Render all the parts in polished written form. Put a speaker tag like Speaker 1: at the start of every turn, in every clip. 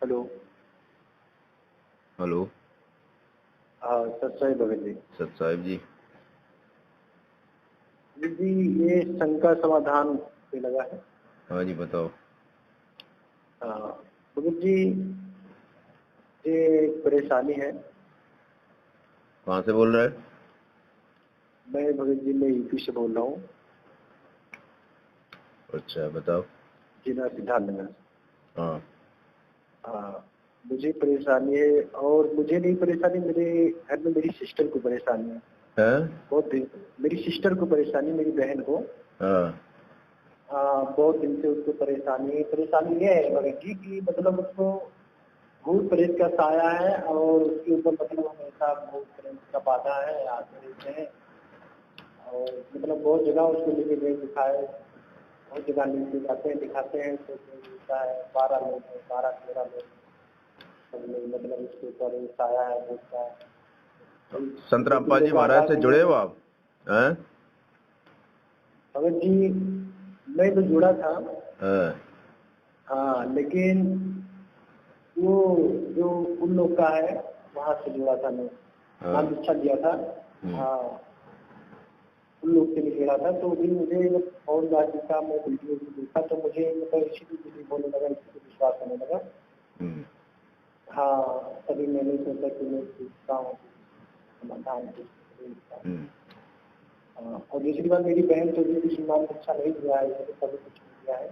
Speaker 1: Hello.
Speaker 2: Hello.
Speaker 1: हाँ सत साहिब भगत जी।
Speaker 2: सत साहिब जी।
Speaker 1: जी ये शंका समाधान पे लगा है।
Speaker 2: हाँ जी बताओ।
Speaker 1: हाँ भगत जी, ये एक परेशानी है।
Speaker 2: कहाँ से बोल रहे हैं?
Speaker 1: मैं भगत जी मैं यूपी से बोल रहा हूँ।
Speaker 2: अच्छा बताओ।
Speaker 1: जिला सिद्धार्थनगर।
Speaker 2: हाँ।
Speaker 1: हाँ मुझे परेशानी है, और मुझे नहीं परेशानी, मेरे घर में मेरी सिस्टर को परेशानी है। बहुत दिन मेरी सिस्टर को परेशानी, मेरी बहन को।
Speaker 2: हाँ।
Speaker 1: हाँ बहुत दिन से उसको परेशानी ये है भगत जी कि मतलब उसको भूत प्रेत का साया है, और उसके ऊपर मतलब हमेशा भूत प्रेत का बाधा है, आते रहते हैं। और मतलब बहुत जगह उसको लेके गए, दिखाए, बहुत जगह लेके जाते हैं, दिखाते हैं तो मिलता है 12 लोग हैं, 12-13 लोग सब लोग मतलब उसके ऊपर साया है भूत का।
Speaker 2: संत रामपाल जी महाराज से जुड़े हो आप? हैं?
Speaker 1: भगत जी मैं तो जुड़ा था।
Speaker 2: हाँ।
Speaker 1: हाँ लेकिन वो जो उन लोग का है वहाँ से जुड़ा था मैं। नाम दीक्षा लिया था। हाँ उन लोग से नहीं जुड़ा था, तो भी मुझे और जाति का मैं वीडियो भी देखा तो मुझे मतलब इसी को बोलने लगा, इसी को विश्वास होने लगा। हाँ तभी मैंने सोचा कि मैं पूछता हूँ समाधान। और दूसरी बात, मेरी बहन तो भी किसी नाम अच्छा नहीं दिया है, मैंने कभी कुछ नहीं दिया है,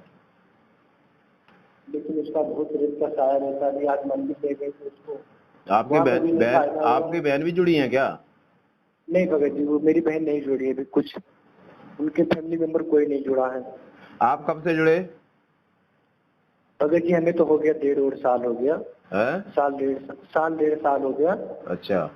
Speaker 1: लेकिन उसका बहुत रेत का साया रहता है। आज मंदिर ले गए तो उसको
Speaker 2: आपकी बहन भी जुड़ी है क्या?
Speaker 1: नहीं भगत जी, वो मेरी बहन नहीं जुड़ी है अभी, कुछ उनके फैमिली मेंबर कोई नहीं जुड़ा है।
Speaker 2: आप कब से जुड़े?
Speaker 1: भगत जी हमें तो हो गया 1.5 साल हो गया। साल डेढ़ साल हो गया।
Speaker 2: अच्छा।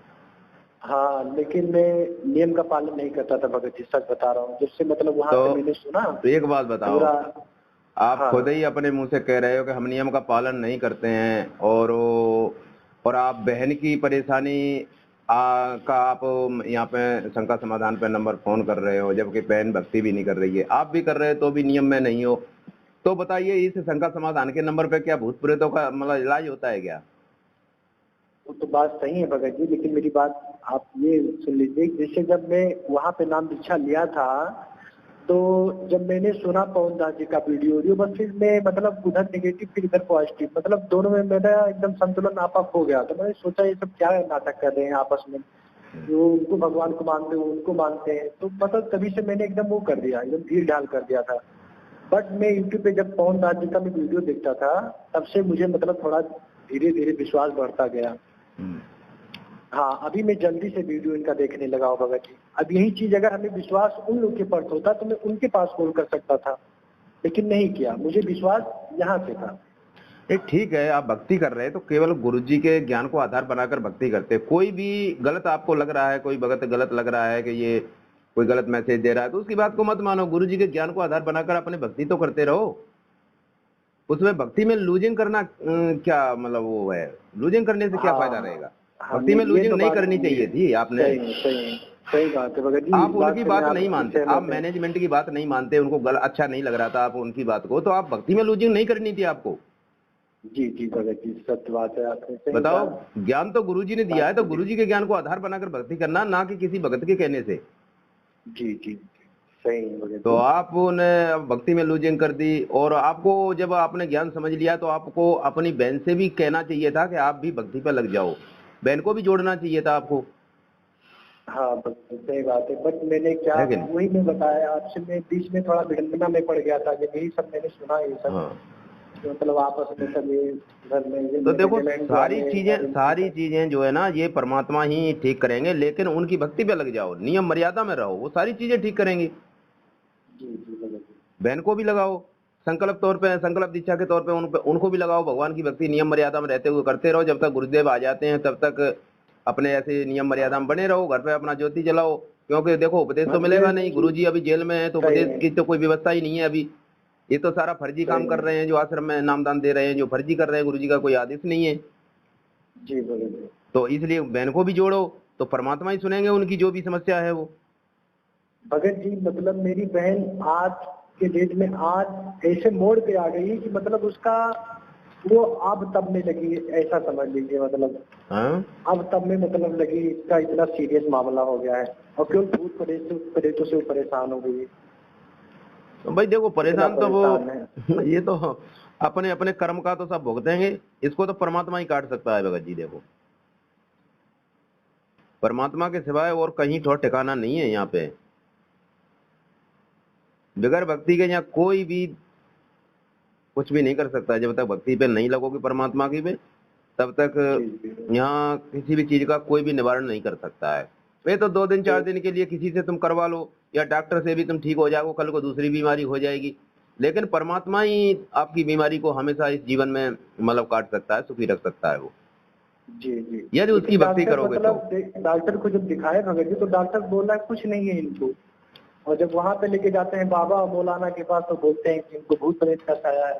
Speaker 1: हाँ लेकिन मैं नियम का पालन नहीं करता था भगत जी, सच बता रहा हूँ। जिससे मतलब वहाँ
Speaker 2: तो
Speaker 1: से मैंने सुना।
Speaker 2: तो एक बात बताओ, आप
Speaker 1: हाँ,
Speaker 2: खुद ही अपने मुंह से कह रहे हो कि हम नियम का पालन नहीं करते हैं, और आप बहन की परेशानी का आप यहाँ पे शंका समाधान पे नंबर फोन कर रहे हो, जबकि बहन भक्ति भी नहीं कर रही है, आप भी कर रहे हो तो भी नियम में नहीं हो। तो बताइए इस शंका समाधान के नंबर पे क्या भूत प्रेतों का मतलब इलाज होता है क्या?
Speaker 1: वो तो बात सही है भगत जी, लेकिन मेरी बात आप ये सुन लीजिए। जैसे जब मैं वहाँ पे नाम दीक्षा लिया था, तो जब मैंने सुना पवन दास जी का वीडियो, बस फिर मैं मतलब उधर नेगेटिव फिर इधर पॉजिटिव, मतलब दोनों में मेरा एकदम संतुलन आपा खो गया। तो मैंने सोचा ये सब क्या नाटक कर रहे हैं आपस में, जो उनको भगवान को मानते हैं उनको मानते हैं। तो मतलब तभी से मैंने एकदम वो कर दिया, एकदम भीड़ ढाल कर दिया था। बट मैं यूट्यूब पे जब पवन दास जी का मैं वीडियो देखता था, तब से मुझे मतलब थोड़ा धीरे धीरे विश्वास बढ़ता गया। हाँ अभी मैं जल्दी से वीडियो इनका देखने लगा हूँ भगत जी। अब यही चीज अगर हमें विश्वास उन लोग के पर होता तो मैं उनके पास कॉल कर सकता था, लेकिन नहीं किया, मुझे विश्वास यहाँ से था।
Speaker 2: ठीक है, आप भक्ति कर रहे हैं तो केवल गुरु जी के ज्ञान को आधार बनाकर भक्ति करते हैं। कोई भी गलत आपको लग रहा है, कोई भगत गलत लग रहा है कि ये कोई गलत मैसेज दे रहा है, तो उसकी बात को मत मानो। गुरु जी के ज्ञान को आधार बनाकर अपने भक्ति तो करते रहो। उसमें भक्ति में लूजिंग करना क्या मतलब वो है? लूजिंग करने से क्या फायदा रहेगा? भक्ति में लूजिंग नहीं करनी चाहिए थी आपने।
Speaker 1: सही बात है भगत जी।
Speaker 2: आप उनकी बात नहीं मानते, आप मैनेजमेंट की बात नहीं मानते, उनको अच्छा नहीं लग रहा था आप उनकी बात को, तो आप भक्ति में लूजिंग नहीं करनी थी आपको।
Speaker 1: जी जी भगत जी, सत्य बात है, आपने सही
Speaker 2: बताओ,
Speaker 1: कहा।
Speaker 2: ज्ञान तो गुरुजी ने दिया है, तो गुरुजी के ज्ञान को आधार बनाकर भक्ति करना, ना कि किसी भगत के कहने से।
Speaker 1: जी जी सही है भगत जी।
Speaker 2: तो आपने भक्ति में लूजिंग कर दी, और आपको जब आपने ज्ञान समझ लिया तो आपको अपनी बहन से भी कहना चाहिए था कि आप भी भक्ति पर लग जाओ, बहन को भी जोड़ना चाहिए था आपको।
Speaker 1: हाँ सही बात है, बट मैंने क्या वही मैं बताया आपसे, मैं बीच में थोड़ा विडंबना में पड़ गया था, जब यही सब मैंने सुना ये सब। हाँ। तो मतलब आपस में सब ये घर में
Speaker 2: तो देखो, सारी चीजें जो है ना, ये परमात्मा ही ठीक करेंगे, लेकिन उनकी भक्ति पे लग जाओ, नियम मर्यादा में रहो, वो सारी चीजें ठीक करेंगी। जी बहन को भी लगाओ, संकल्प तौर पे, संकल्प दीक्षा के तौर पे उनको भी लगाओ, भगवान की भक्ति नियम मर्यादा में रहते हुए करते रहो। जब तक गुरुदेव आ जाते हैं तब तक अपने ऐसे नियम मर्यादा में बने रहो, घर पे अपना ज्योति जलाओ। क्योंकि देखो, उपदेश तो मिलेगा नहीं, गुरुजी अभी जेल में है, तो उपदेश की तो कोई व्यवस्था ही नहीं है अभी। ये तो सारा फर्जी काम कर रहे हैं, जो आश्रम में नामदान दे रहे हैं, जो फर्जी कर रहे हैं, गुरुजी का कोई आदेश नहीं है। जी तो इसलिए बहन को भी जोड़ो, तो परमात्मा ही सुनेंगे उनकी जो भी समस्या है वो।
Speaker 1: भगत जी मतलब मेरी बहन आज के डेट में आज ऐसे मोड़ पे आ गई कि मतलब उसका वो अब तब में लगी, ऐसा समझ लीजिए, मतलब अब तब में मतलब लगी इसका इतना सीरियस मामला हो गया है, और क्यों भूत प्रेतों से वो परेशान हो गई।
Speaker 2: तो भाई देखो परेशान तो वो ये तो अपने अपने कर्म का तो सब भुगतेंगे, इसको तो परमात्मा ही काट सकता है भगत जी। देखो परमात्मा के सिवाय और कहीं ठोर ठिकाना नहीं है यहाँ पे। बगैर भक्ति के यहाँ कोई भी कुछ भी नहीं कर सकता। जब तक भक्ति पे नहीं लगोगी परमात्मा की पे, तब तक यहाँ किसी भी चीज का कोई भी निवारण नहीं कर सकता है। वे तो 2 दिन 4 दिन के लिए किसी से तुम करवा लो, या डॉक्टर से भी तुम ठीक हो जाओ, कल को दूसरी बीमारी हो जाएगी, लेकिन परमात्मा ही आपकी बीमारी को हमेशा इस जीवन में मतलब काट सकता है, सुखी रख सकता है वो।
Speaker 1: जी जी,
Speaker 2: यदि उसकी भक्ति करोगे
Speaker 1: मतलब तो डॉक्टर को जब दिखाए भगत जी, तो डॉक्टर बोला कुछ नहीं है इनको, और जब वहां पे लेके जाते हैं बाबा मौलाना के पास, तो बोलते हैं कि इनको भूत प्रेत का साया है,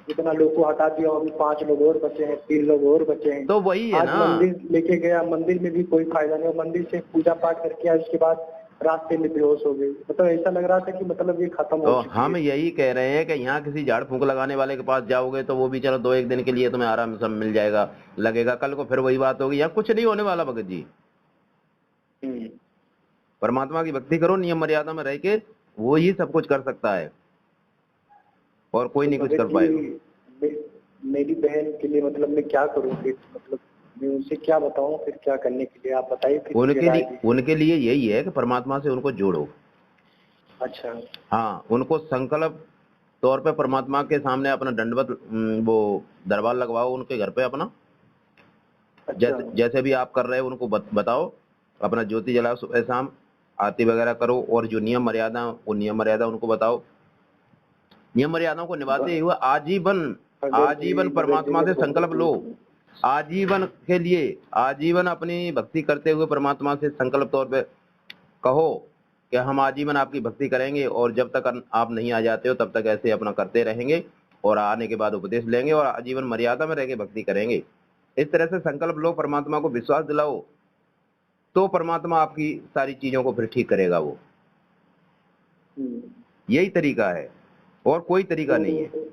Speaker 1: इतना लोग को हटा दिया, अभी 5 लोग और बचे हैं, 3 लोग और बचे हैं।
Speaker 2: तो वही है ना,
Speaker 1: मंदिर लेके गया, मंदिर में भी कोई फायदा नहीं, मंदिर से पूजा पाठ करके आया, उसके बाद रास्ते में बेहोश हो गई। मतलब ऐसा लग रहा था कि मतलब ये खत्म हो चुकी है।
Speaker 2: हम यही कह रहे हैं कि यहाँ किसी झाड़ फूंक लगाने वाले के पास जाओगे तो वो भी चलो 2-1 दिन के लिए तुम्हें आराम सब मिल जाएगा, लगेगा, कल को फिर वही बात होगी। यहाँ कुछ नहीं होने वाला भगत जी। परमात्मा की भक्ति करो, नियम मर्यादा में रह के, वो ही सब कुछ कर सकता है और कोई नहीं कुछ कर पाएगा।
Speaker 1: मेरी बहन के लिए मतलब मैं क्या करूँ, मतलब मैं उनसे क्या बताऊं, फिर क्या करने के लिए आप बताइए।
Speaker 2: उनके लिए यही है कि परमात्मा से उनको जोड़ो।
Speaker 1: अच्छा,
Speaker 2: हाँ, उनको संकल्प तौर पे परमात्मा के सामने अपना दंडवत वो दरबार लगवाओ उनके घर पे अपना। अच्छा। जैसे भी आप कर रहे हो उनको बताओ, अपना ज्योति जलाओ सुबह शाम, आरती वगैरह करो, और जो नियम मर्यादा, वो नियम मर्यादा उनको बताओ। नियम मर्यादाओं को निभाते हुए आजीवन परमात्मा से संकल्प लो। आजीवन के लिए, आजीवन अपनी भक्ति करते हुए परमात्मा से संकल्प तौर पे कहो कि हम आजीवन आपकी भक्ति करेंगे, और जब तक आप नहीं आ जाते हो तब तक ऐसे अपना करते रहेंगे, और आने के बाद उपदेश लेंगे और आजीवन मर्यादा में रह के भक्ति करेंगे। इस तरह से संकल्प लो, परमात्मा को विश्वास दिलाओ, तो परमात्मा आपकी सारी चीजों को फिर ठीक करेगा वो। यही तरीका है, और कोई तरीका नहीं है।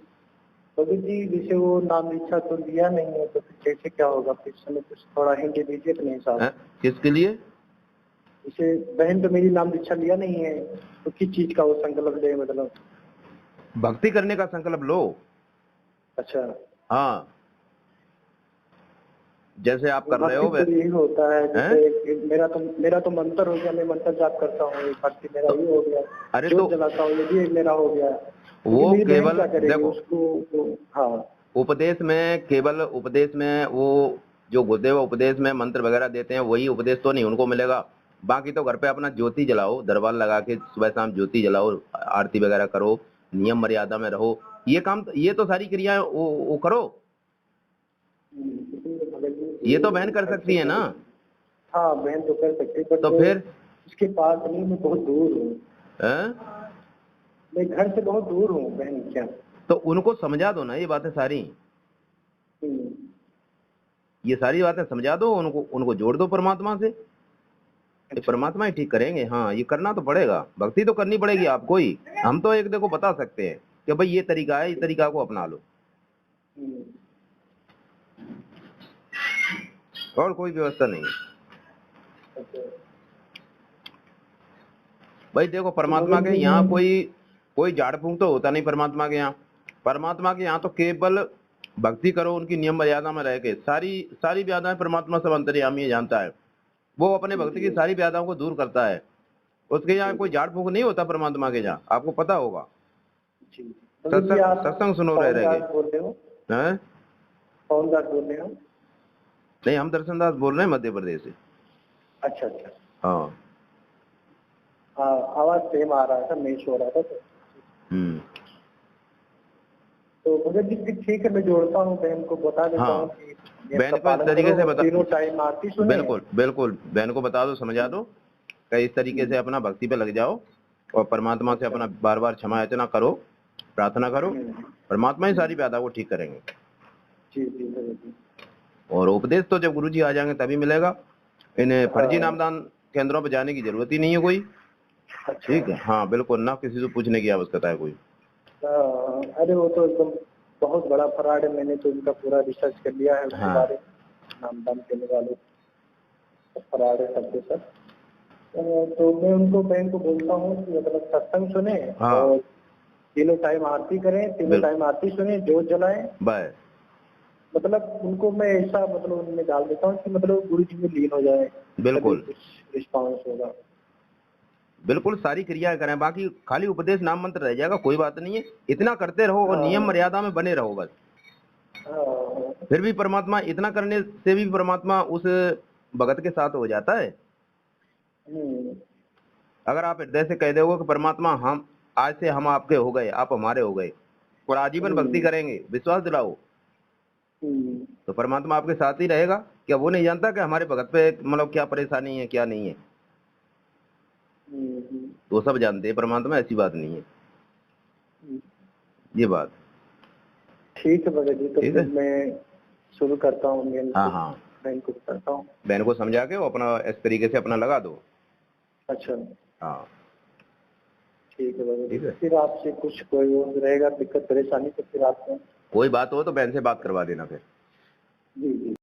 Speaker 1: तो जी जैसे वो नाम दीक्षा तो लिया नहीं है, तो फिर कैसे क्या होगा, फिर समय कुछ थोड़ा हिंट दीजिए अपने हिसाब से।
Speaker 2: किसके लिए?
Speaker 1: जैसे बहन तो मेरी नाम दीक्षा लिया नहीं है, तो किस चीज का वो संकल्प ले, मतलब
Speaker 2: भक्ति करने का संकल्प लो।
Speaker 1: अच्छा,
Speaker 2: हाँ, जैसे आप कर रहे हो
Speaker 1: तो यही होता है। जैसे मेरा तो मंत्र हो गया, मैं मंत्र जाप करता हूँ, भक्ति मेरा ये हो गया। अरे तो जलाता हूँ, ये भी मेरा हो गया।
Speaker 2: वो केवल देखो
Speaker 1: उसको, हाँ,
Speaker 2: उपदेश में, केवल उपदेश में वो जो गुरुदेव उपदेश में मंत्र वगैरह देते हैं वही उपदेश तो नहीं उनको मिलेगा। बाकी तो घर पे अपना ज्योति जलाओ, दरबार लगा के सुबह शाम ज्योति जलाओ, आरती वगैरह करो, नियम मर्यादा में रहो, ये काम, ये तो सारी क्रियाएं वो करो। ये तो बहन कर सकती है ना।
Speaker 1: हाँ, बहन तो कर सकती है,
Speaker 2: तो फिर
Speaker 1: उसके पास नहीं, मैं बहुत दूर हूँ, मैं घर से बहुत दूर हूँ बहन। क्या
Speaker 2: तो उनको समझा दो ना ये बातें सारी, ये सारी बातें समझा दो उनको, उनको जोड़ दो परमात्मा से। अच्छा। परमात्मा ही ठीक करेंगे। हाँ, ये करना तो पड़ेगा, भक्ति तो करनी पड़ेगी आपको ही। हम तो एक देखो बता सकते हैं कि भाई ये तरीका है, इस तरीका को अपना लो, और कोई व्यवस्था नहीं है। भाई देखो परमात्मा के यहाँ कोई झाड़ फूंक तो होता नहीं परमात्मा के यहाँ। परमात्मा के यहाँ तो केवल भक्ति करो, उनकी नियम मर्यादा में रह के। सारी व्याधाएं परमात्मा सब अंतर्यामी जानता है, वो अपने भक्ति की सारी व्याधाओं को दूर करता है। उसके यहाँ कोई झाड़ फूंक नहीं होता परमात्मा के यहाँ, आपको पता होगा। सत्संग सुनो रह गए। नहीं, हम दर्शनदास बोल रहे हैं मध्य प्रदेश से।
Speaker 1: अच्छा अच्छा,
Speaker 2: हाँ
Speaker 1: हाँ, आवाज सेम आ रहा था, मैच हो रहा था तो भगत जी ठीक है, मैं जोड़ता हूँ, बहन को बता देता हूँ कि
Speaker 2: बहन को इस तरीके से बता,
Speaker 1: तीनों टाइम आरती सुने।
Speaker 2: बिल्कुल बहन को बता दो, समझा दो कि इस तरीके से अपना भक्ति पे लग जाओ, और परमात्मा से अपना बार बार क्षमा याचना करो, प्रार्थना करो, परमात्मा ही सारी व्याधा को ठीक करेंगे।
Speaker 1: जी।
Speaker 2: और उपदेश तो जब गुरुजी आ जाएंगे तभी मिलेगा। इन्हें फर्जी नामदान केंद्रों पर जाने की जरूरत ही नहीं है कोई। ठीक है, हाँ बिल्कुल, ना किसी से पूछने की आवश्यकता है कोई।
Speaker 1: अरे वो तो एकदम बहुत बड़ा फ्रॉड है। मैंने तो उनका पूरा रिसर्च कर लिया है उसके
Speaker 2: हाँ।
Speaker 1: बारे में, नाम दाम देने वाले फ्रॉड है सब के सब। तो मैं उनको बैंक को बोलता हूँ कि मतलब सत्संग सुने
Speaker 2: हाँ।
Speaker 1: और तीनों टाइम आरती करें, तीनों टाइम आरती सुने, जोत जलाएं।
Speaker 2: बस
Speaker 1: मतलब उनको मैं ऐसा मतलब उनमें डाल देता हूँ कि मतलब गुरु जी में लीन हो जाए,
Speaker 2: बिल्कुल
Speaker 1: तभी कुछ रिस्पॉन्स होगा।
Speaker 2: बिल्कुल सारी क्रियाएं करें, बाकी खाली उपदेश नाम मंत्र रह जाएगा, कोई बात नहीं है। इतना करते रहो और नियम मर्यादा में बने रहो बस।
Speaker 1: हाँ।
Speaker 2: फिर भी परमात्मा, इतना करने से भी परमात्मा उस भगत के साथ हो जाता है। अगर आप हृदय से कह दोगे कि परमात्मा हम आज से हम आपके हो गए, आप हमारे हो गए, और आजीवन भक्ति करेंगे, विश्वास दिलाओ, तो परमात्मा आपके साथ ही रहेगा। क्या वो नहीं जानता कि हमारे भगत पे मतलब क्या परेशानी है क्या नहीं है? तो सब जानते हैं परमात्मा, ऐसी बात नहीं है ये बात।
Speaker 1: ठीक है भगत जी, तो
Speaker 2: ठीक
Speaker 1: फिर
Speaker 2: है,
Speaker 1: मैं शुरू करता हूँ।
Speaker 2: हाँ हाँ,
Speaker 1: बहन को करता हूँ।
Speaker 2: बहन को समझा के वो अपना इस तरीके से अपना लगा दो।
Speaker 1: अच्छा,
Speaker 2: हाँ
Speaker 1: ठीक है भगत जी।
Speaker 2: ठीक है,
Speaker 1: फिर आपसे कुछ कोई और रहेगा दिक्कत परेशानी तो फिर आपको
Speaker 2: कोई बात हो तो बहन से बात करवा देना फिर।
Speaker 1: जी जी।